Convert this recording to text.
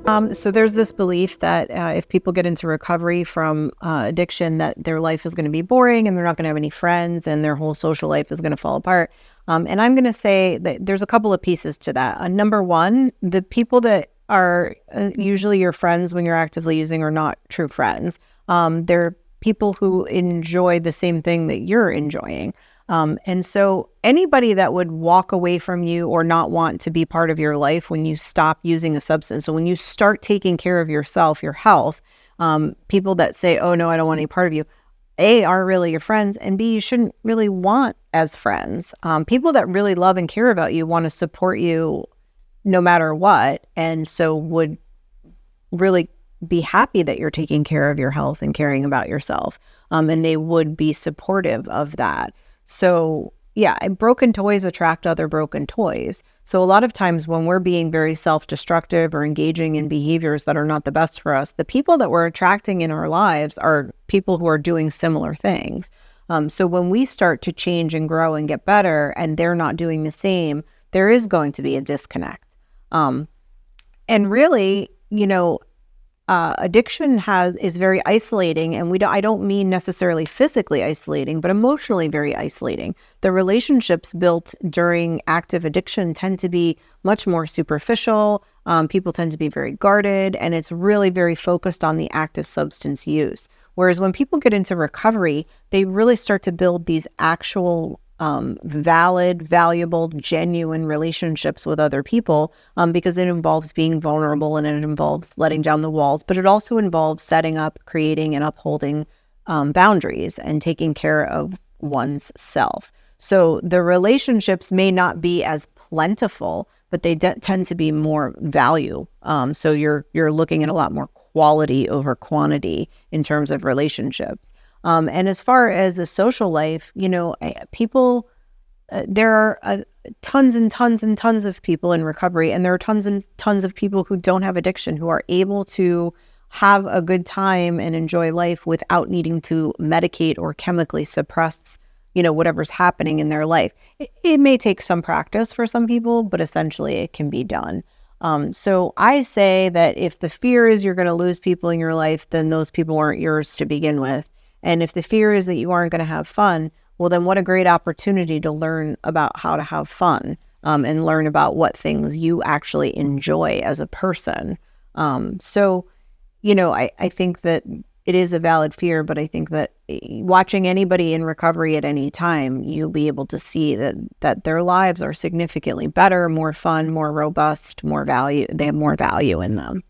So there's this belief that if people get into recovery from addiction, that their life is going to be boring and they're not going to have any friends and their whole social life is going to fall apart. And I'm going to say that there's a couple of pieces to that. Number one, the people that are usually your friends when you're actively using are not true friends. They're people who enjoy the same thing that you're enjoying. And so anybody that would walk away from you or not want to be part of your life when you stop using a substance, so when you start taking care of yourself, your health, people that say, oh no, I don't want any part of you, A, aren't really your friends, and B, you shouldn't really want as friends. People that really love and care about you want to support you no matter what, and so would really be happy that you're taking care of your health and caring about yourself. And they would be supportive of that. So yeah, broken toys attract other broken toys. So a lot of times when we're being very self-destructive or engaging in behaviors that are not the best for us, the people that we're attracting in our lives are people who are doing similar things. So when we start to change and grow and get better and they're not doing the same, there is going to be a disconnect. And really, addiction is very isolating, and I don't mean necessarily physically isolating, but emotionally very isolating. The relationships built during active addiction tend to be much more superficial. People tend to be very guarded, and it's really very focused on the active substance use. Whereas when people get into recovery, they really start to build these actual valid, valuable, genuine relationships with other people, because it involves being vulnerable and it involves letting down the walls, but it also involves setting up, creating, and upholding boundaries and taking care of one's self. So the relationships may not be as plentiful, but they tend to be more value. So you're looking at a lot more quality over quantity in terms of relationships. And as far as the social life, people, there are tons and tons and tons of people in recovery, and there are tons and tons of people who don't have addiction, who are able to have a good time and enjoy life without needing to medicate or chemically suppress, whatever's happening in their life. It may take some practice for some people, but essentially it can be done. So I say that if the fear is you're going to lose people in your life, then those people aren't yours to begin with. And if the fear is that you aren't going to have fun, well, then what a great opportunity to learn about how to have fun, and learn about what things you actually enjoy as a person. So, I think that it is a valid fear, but I think that watching anybody in recovery at any time, you'll be able to see that their lives are significantly better, more fun, more robust, more value. They have more value in them.